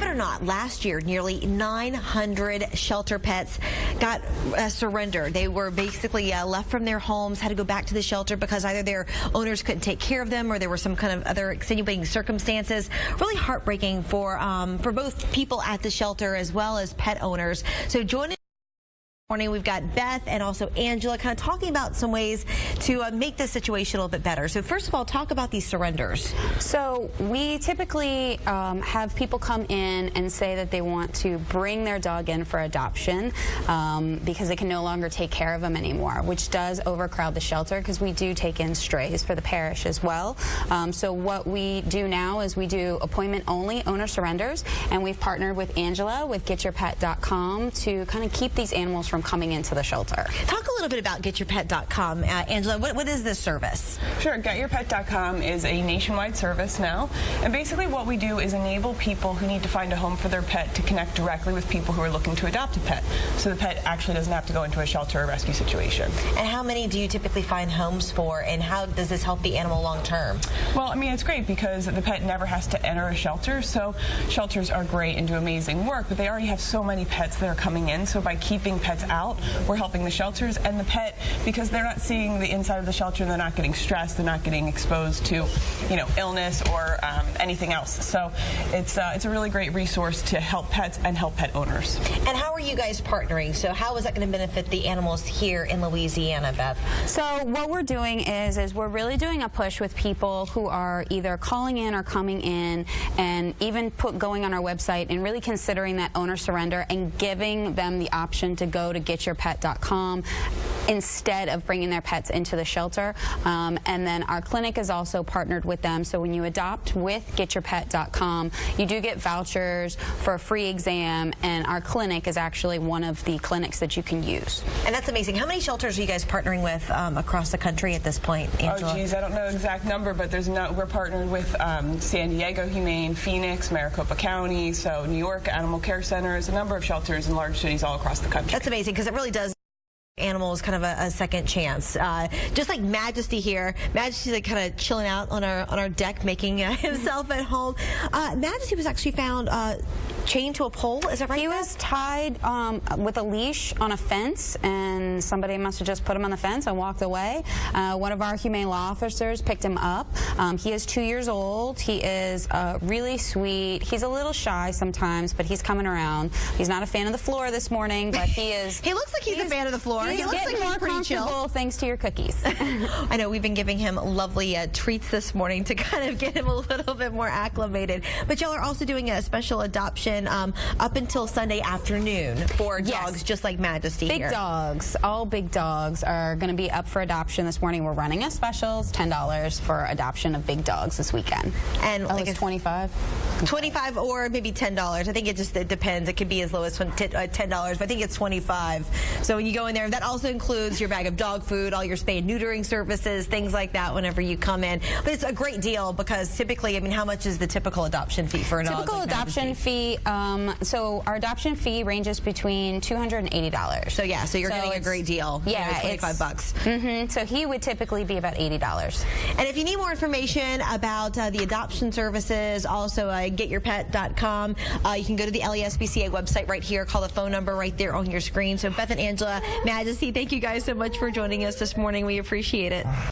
believe it or not, last year, nearly 900 shelter pets got surrendered. They were basically left from their homes, had to go back to the shelter because either their owners couldn't take care of them or there were some kind of other extenuating circumstances. Really heartbreaking for both people at the shelter as well as pet owners. So joining morning, we've got Beth and also Angela kind of talking about some ways to make this situation a little bit better. So first of all, talk about these surrenders. So we typically have people come in and say that they want to bring their dog in for adoption because they can no longer take care of them anymore, which does overcrowd the shelter because we do take in strays for the parish as well. So what we do now is we do appointment-only owner surrenders, and we've partnered with Angela with GetYourPet.com to kind of keep these animals from coming into the shelter. Talk a little bit about GetYourPet.com. Angela, what is this service? Sure. GetYourPet.com is a nationwide service now, and basically what we do is enable people who need to find a home for their pet to connect directly with people who are looking to adopt a pet, so the pet actually doesn't have to go into a shelter or rescue situation. And how many do you typically find homes for, and how does this help the animal long term? Well, I mean, it's great because the pet never has to enter a shelter, so shelters are great and do amazing work, but they already have so many pets that are coming in, so by keeping pets out, we're helping the shelters and the pet, because they're not seeing the inside of the shelter, they're not getting stressed, they're not getting exposed to, you know, illness or anything else. So it's a really great resource to help pets and help pet owners. And how are you guys partnering? So how is that going to benefit the animals here in Louisiana, Beth? So what we're doing is we're really doing a push with people who are either calling in or coming in, and even going on our website and really considering that owner surrender and giving them the option to go to GetYourPet.com instead of bringing their pets into the shelter. And then our clinic is also partnered with them. So when you adopt with GetYourPet.com, you do get vouchers for a free exam, and our clinic is actually one of the clinics that you can use. And that's amazing. How many shelters are you guys partnering with across the country at this point, Angela? Oh, geez, I don't know the exact number, but we're partnered with San Diego Humane, Phoenix, Maricopa County, so New York Animal Care Centers, a number of shelters in large cities all across the country. That's amazing, because it really does animals kind of a second chance. Just like Majesty here. Majesty's like kind of chilling out on our deck, making himself at home. Majesty was actually found chained to a pole. Is that right? He was tied with a leash on a fence, and somebody must have just put him on the fence and walked away. One of our humane law officers picked him up. He is 2 years old. He is really sweet. He's a little shy sometimes, but he's coming around. He's not a fan of the floor this morning, but he is. He looks like he's a fan of the floor. He looks like he's pretty chill. Thanks to your cookies. I know we've been giving him lovely treats this morning to kind of get him a little bit more acclimated. But y'all are also doing a special adoption up until Sunday afternoon for dogs just like Majesty here. Big dogs, all big dogs are going to be up for adoption this morning. We're running a special. It's $10 for adoption of big dogs this weekend. And like it's $25. $25 or maybe $10. I think it depends. It could be as low as $10, but I think it's $25. So when you go in there, that also includes your bag of dog food, all your spay and neutering services, things like that whenever you come in. But it's a great deal because typically, I mean, how much is the typical adoption fee for a dog? Typical adoption fee, so our adoption fee ranges between $200 and $80. So yeah, so you're getting a great deal. Yeah, $25. So he would typically be about $80. And if you need more information about the adoption services, also GetYourPet.com, you can go to the SPCA website right here. Call the phone number right there on your screen. So Beth and Angela, Majesty, thank you guys so much for joining us this morning. We appreciate it.